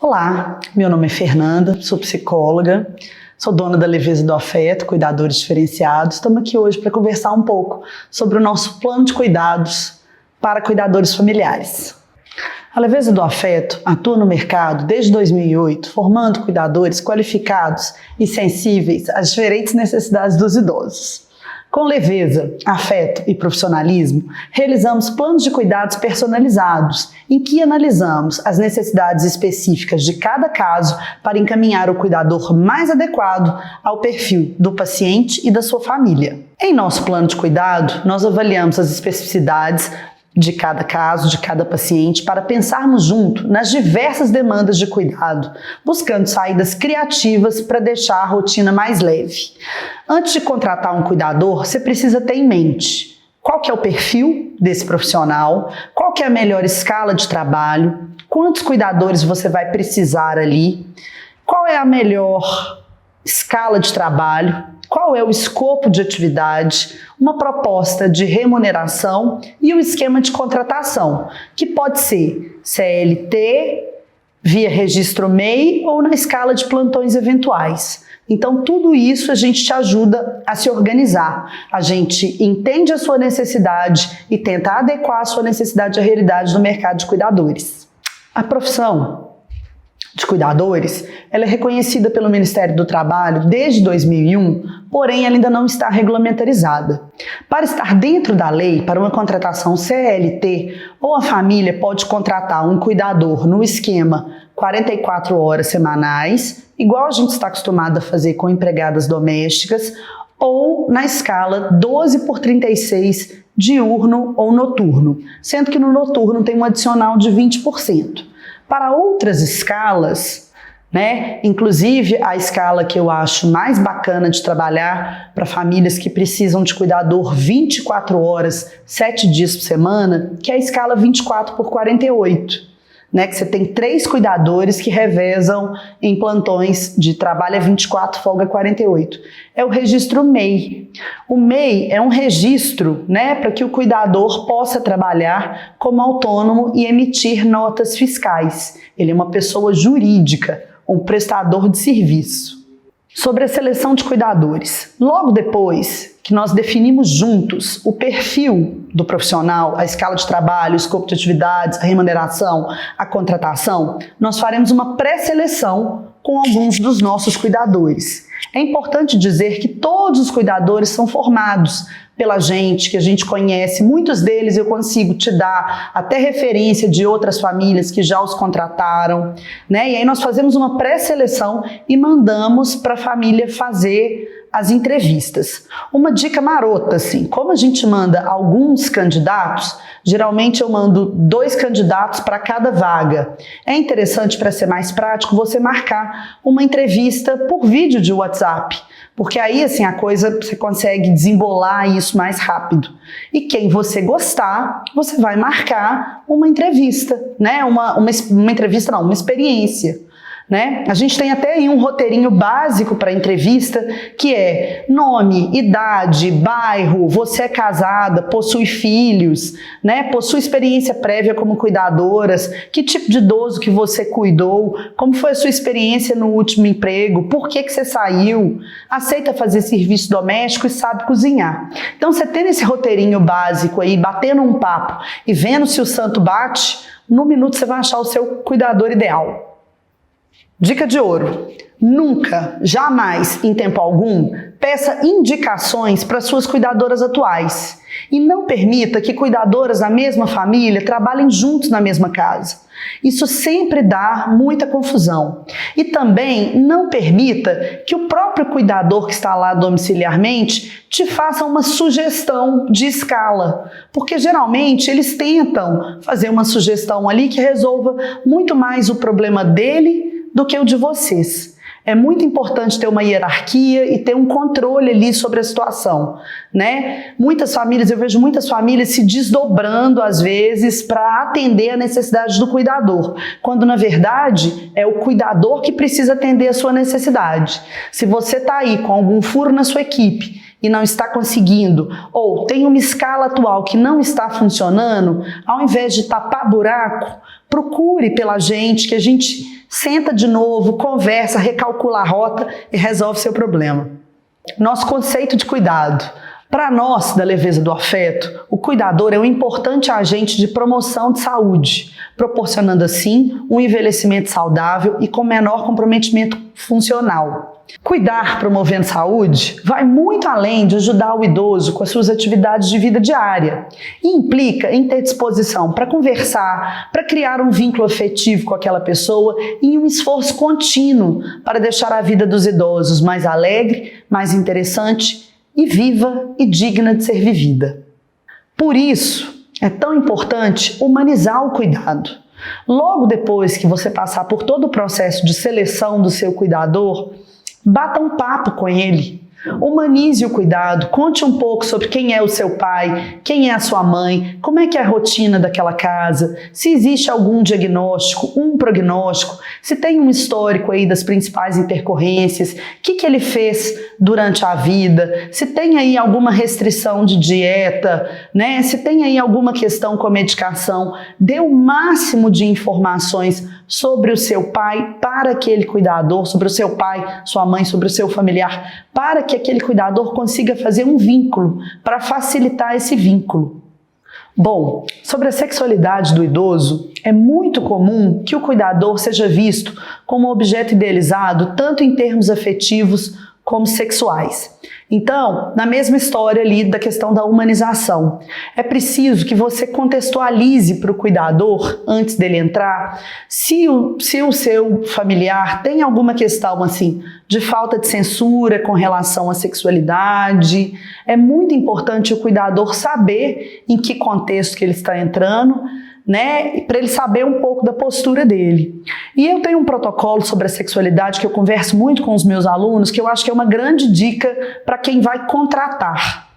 Olá, meu nome é Fernanda, sou psicóloga, sou dona da Leveza do Afeto, Cuidadores Diferenciados. Estamos aqui hoje para conversar um pouco sobre o nosso plano de cuidados para cuidadores familiares. A Leveza do Afeto atua no mercado desde 2008, formando cuidadores qualificados e sensíveis às diferentes necessidades dos idosos. Com leveza, afeto e profissionalismo, realizamos planos de cuidados personalizados, em que analisamos as necessidades específicas de cada caso para encaminhar o cuidador mais adequado ao perfil do paciente e da sua família. Em nosso plano de cuidado, nós avaliamos as especificidades de cada caso, de cada paciente, para pensarmos junto nas diversas demandas de cuidado, buscando saídas criativas para deixar a rotina mais leve. Antes de contratar um cuidador, você precisa ter em mente qual que é o perfil desse profissional, qual que é a melhor escala de trabalho, quantos cuidadores você vai precisar ali, qual é a melhor escala de trabalho, qual é o escopo de atividade, uma proposta de remuneração e o esquema de contratação, que pode ser CLT, via registro MEI ou na escala de plantões eventuais. Então, tudo isso a gente te ajuda a se organizar. A gente entende a sua necessidade e tenta adequar a sua necessidade à realidade do mercado de cuidadores. A profissão de cuidadores, ela é reconhecida pelo Ministério do Trabalho desde 2001, porém ela ainda não está regulamentarizada. Para estar dentro da lei, para uma contratação CLT, ou a família pode contratar um cuidador no esquema 44 horas semanais, igual a gente está acostumado a fazer com empregadas domésticas, ou na escala 12/36, diurno ou noturno, sendo que no noturno tem um adicional de 20%. Para outras escalas, inclusive a escala que eu acho mais bacana de trabalhar para famílias que precisam de cuidador 24 horas, 7 dias por semana, que é a escala 24/48. Que você tem 3 cuidadores que revezam em plantões de trabalho 24, folga 48. É o registro MEI. O MEI é um registro, para que o cuidador possa trabalhar como autônomo e emitir notas fiscais. Ele é uma pessoa jurídica, um prestador de serviço. Sobre a seleção de cuidadores. Logo depois que nós definimos juntos o perfil do profissional, a escala de trabalho, o escopo de atividades, a remuneração, a contratação, nós faremos uma pré-seleção com alguns dos nossos cuidadores. É importante dizer que todos os cuidadores são formados pela gente, que a gente conhece. Muitos deles eu consigo te dar até referência de outras famílias que já os contrataram, E aí nós fazemos uma pré-seleção e mandamos para a família fazer as entrevistas. Uma dica marota, como a gente manda alguns candidatos, geralmente eu mando 2 candidatos para cada vaga. É interessante, para ser mais prático, você marcar uma entrevista por vídeo de WhatsApp, porque aí a coisa você consegue desembolar isso mais rápido. E quem você gostar, você vai marcar uma entrevista, uma entrevista não, uma experiência. A gente tem até aí um roteirinho básico para entrevista, que é nome, idade, bairro, você é casada, possui filhos, possui experiência prévia como cuidadoras, que tipo de idoso que você cuidou, como foi a sua experiência no último emprego, por que você saiu, aceita fazer serviço doméstico e sabe cozinhar. Então, você tendo esse roteirinho básico aí, batendo um papo e vendo se o santo bate, no minuto você vai achar o seu cuidador ideal. Dica de ouro: nunca, jamais, em tempo algum, peça indicações para suas cuidadoras atuais. E não permita que cuidadoras da mesma família trabalhem juntos na mesma casa. Isso sempre dá muita confusão. E também não permita que o próprio cuidador que está lá domiciliarmente te faça uma sugestão de escala, porque geralmente eles tentam fazer uma sugestão ali que resolva muito mais o problema dele do que o de vocês. É muito importante ter uma hierarquia e ter um controle ali sobre a situação, Muitas famílias, eu vejo muitas famílias se desdobrando às vezes para atender a necessidade do cuidador, quando na verdade é o cuidador que precisa atender a sua necessidade. Se você está aí com algum furo na sua equipe e não está conseguindo, ou tem uma escala atual que não está funcionando, ao invés de tapar buraco, procure pela gente, que a gente senta de novo, conversa, recalcula a rota e resolve seu problema. Nosso conceito de cuidado. Para nós, da Leveza do Afeto, o cuidador é um importante agente de promoção de saúde, proporcionando assim um envelhecimento saudável e com menor comprometimento funcional. Cuidar promovendo saúde vai muito além de ajudar o idoso com as suas atividades de vida diária e implica em ter disposição para conversar, para criar um vínculo afetivo com aquela pessoa e um esforço contínuo para deixar a vida dos idosos mais alegre, mais interessante e viva e digna de ser vivida. Por isso, é tão importante humanizar o cuidado. Logo depois que você passar por todo o processo de seleção do seu cuidador, bata um papo com ele, humanize o cuidado, conte um pouco sobre quem é o seu pai, quem é a sua mãe, como é que é a rotina daquela casa, se existe algum diagnóstico, um prognóstico, se tem um histórico aí das principais intercorrências, o que ele fez durante a vida, se tem aí alguma restrição de dieta, né? Se tem aí alguma questão com a medicação, dê o máximo de informações sobre o seu pai para aquele cuidador, sobre o seu pai, sua mãe, sobre o seu familiar, para que aquele cuidador consiga fazer um vínculo, para facilitar esse vínculo. Bom, sobre a sexualidade do idoso, é muito comum que o cuidador seja visto como objeto idealizado, tanto em termos afetivos como sexuais. Então, na mesma história ali da questão da humanização, é preciso que você contextualize para o cuidador, antes dele entrar, se o seu familiar tem alguma questão assim, de falta de censura com relação à sexualidade. É muito importante o cuidador saber em que contexto que ele está entrando, né, para ele saber um pouco da postura dele. E eu tenho um protocolo sobre a sexualidade que eu converso muito com os meus alunos, que eu acho que é uma grande dica para quem vai contratar.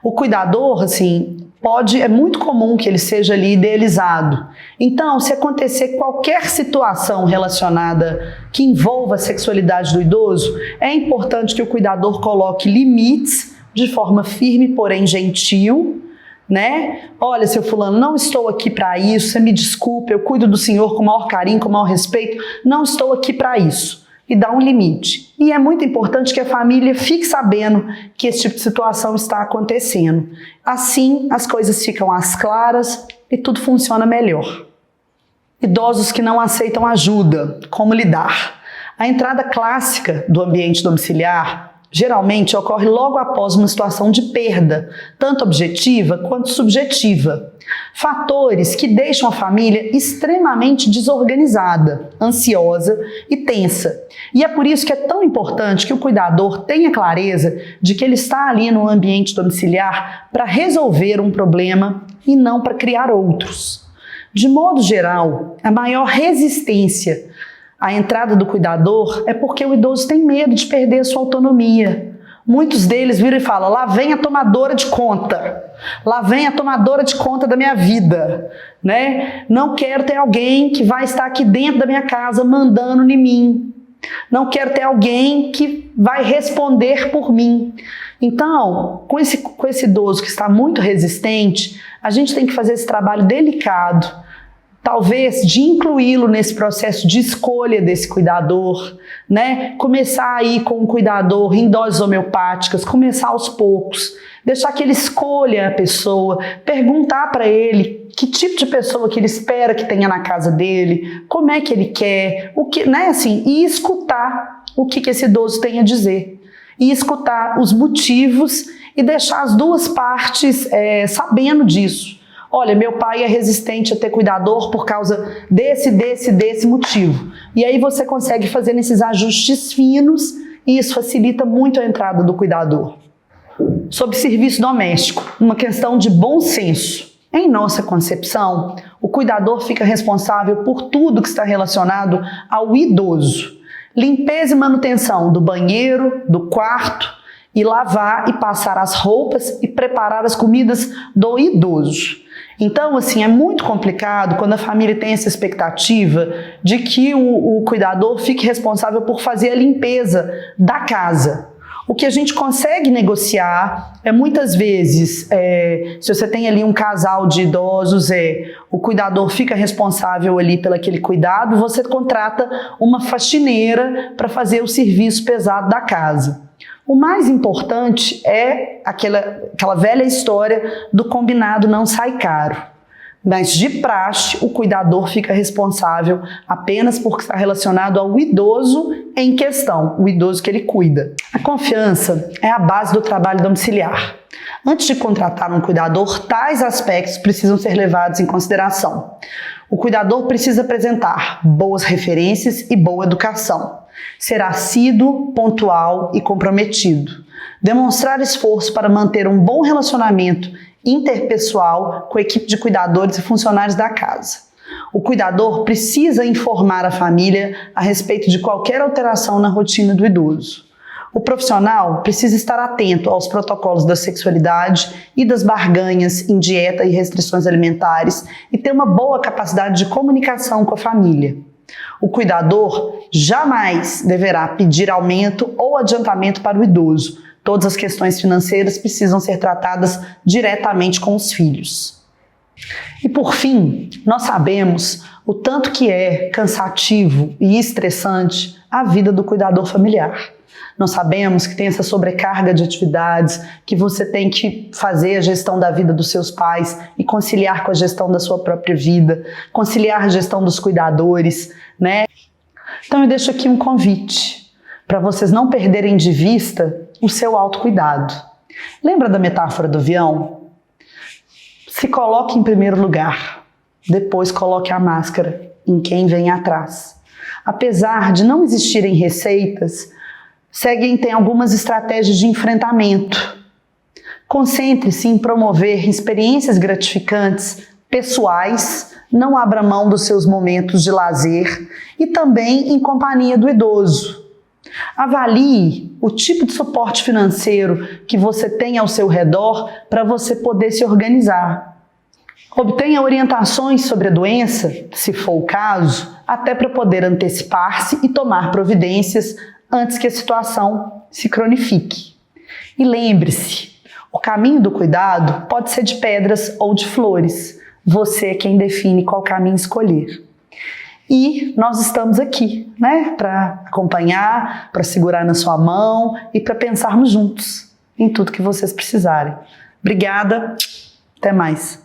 O cuidador, assim, é muito comum que ele seja ali idealizado. Então, se acontecer qualquer situação relacionada que envolva a sexualidade do idoso, é importante que o cuidador coloque limites de forma firme, porém gentil, né? Olha, seu fulano, não estou aqui para isso, você me desculpe, eu cuido do senhor com o maior carinho, com o maior respeito, não estou aqui para isso. E dá um limite. E é muito importante que a família fique sabendo que esse tipo de situação está acontecendo. Assim, as coisas ficam às claras e tudo funciona melhor. Idosos que não aceitam ajuda, como lidar? A entrada clássica do ambiente domiciliar geralmente ocorre logo após uma situação de perda, tanto objetiva quanto subjetiva. Fatores que deixam a família extremamente desorganizada, ansiosa e tensa. E é por isso que é tão importante que o cuidador tenha clareza de que ele está ali no ambiente domiciliar para resolver um problema e não para criar outros. De modo geral, a maior resistência à entrada do cuidador é porque o idoso tem medo de perder a sua autonomia. Muitos deles viram e falam, lá vem a tomadora de conta, lá vem a tomadora de conta da minha vida, né? Não quero ter alguém que vai estar aqui dentro da minha casa mandando em mim. Não quero ter alguém que vai responder por mim. Então, com esse idoso que está muito resistente, a gente tem que fazer esse trabalho delicado, talvez de incluí-lo nesse processo de escolha desse cuidador, né? Começar aí com um cuidador em doses homeopáticas, começar aos poucos, deixar que ele escolha a pessoa, perguntar para ele que tipo de pessoa que ele espera que tenha na casa dele, como é que ele quer, o que, né? Assim, e escutar o que esse idoso tem a dizer, e escutar os motivos e deixar as duas partes sabendo disso. Olha, meu pai é resistente a ter cuidador por causa desse motivo. E aí você consegue fazer esses ajustes finos e isso facilita muito a entrada do cuidador. Sobre serviço doméstico, uma questão de bom senso. Em nossa concepção, o cuidador fica responsável por tudo que está relacionado ao idoso. Limpeza e manutenção do banheiro, do quarto, e lavar e passar as roupas e preparar as comidas do idoso. Então, assim, é muito complicado quando a família tem essa expectativa de que o cuidador fique responsável por fazer a limpeza da casa. O que a gente consegue negociar é muitas vezes, se você tem ali um casal de idosos, o cuidador fica responsável ali pelo aquele cuidado, você contrata uma faxineira para fazer o serviço pesado da casa. O mais importante é aquela velha história do combinado não sai caro. Mas de praxe, o cuidador fica responsável apenas porque está relacionado ao idoso em questão, o idoso que ele cuida. A confiança é a base do trabalho domiciliar. Antes de contratar um cuidador, tais aspectos precisam ser levados em consideração. O cuidador precisa apresentar boas referências e boa educação. Ser assíduo, pontual e comprometido. Demonstrar esforço para manter um bom relacionamento interpessoal com a equipe de cuidadores e funcionários da casa. O cuidador precisa informar a família a respeito de qualquer alteração na rotina do idoso. O profissional precisa estar atento aos protocolos da sexualidade e das barganhas em dieta e restrições alimentares e ter uma boa capacidade de comunicação com a família. O cuidador jamais deverá pedir aumento ou adiantamento para o idoso. Todas as questões financeiras precisam ser tratadas diretamente com os filhos. E por fim, nós sabemos o tanto que é cansativo e estressante a vida do cuidador familiar. Nós sabemos que tem essa sobrecarga de atividades, que você tem que fazer a gestão da vida dos seus pais e conciliar com a gestão da sua própria vida, conciliar a gestão dos cuidadores, né? Então eu deixo aqui um convite para vocês não perderem de vista o seu autocuidado. Lembra da metáfora do avião? Se coloque em primeiro lugar, depois coloque a máscara em quem vem atrás. Apesar de não existirem receitas, tem algumas estratégias de enfrentamento. Concentre-se em promover experiências gratificantes, pessoais, não abra mão dos seus momentos de lazer e também em companhia do idoso. Avalie o tipo de suporte financeiro que você tem ao seu redor para você poder se organizar. Obtenha orientações sobre a doença, se for o caso, até para poder antecipar-se e tomar providências antes que a situação se cronifique. E lembre-se, o caminho do cuidado pode ser de pedras ou de flores. Você é quem define qual caminho escolher. E nós estamos aqui, né, para acompanhar, para segurar na sua mão e para pensarmos juntos em tudo que vocês precisarem. Obrigada, até mais.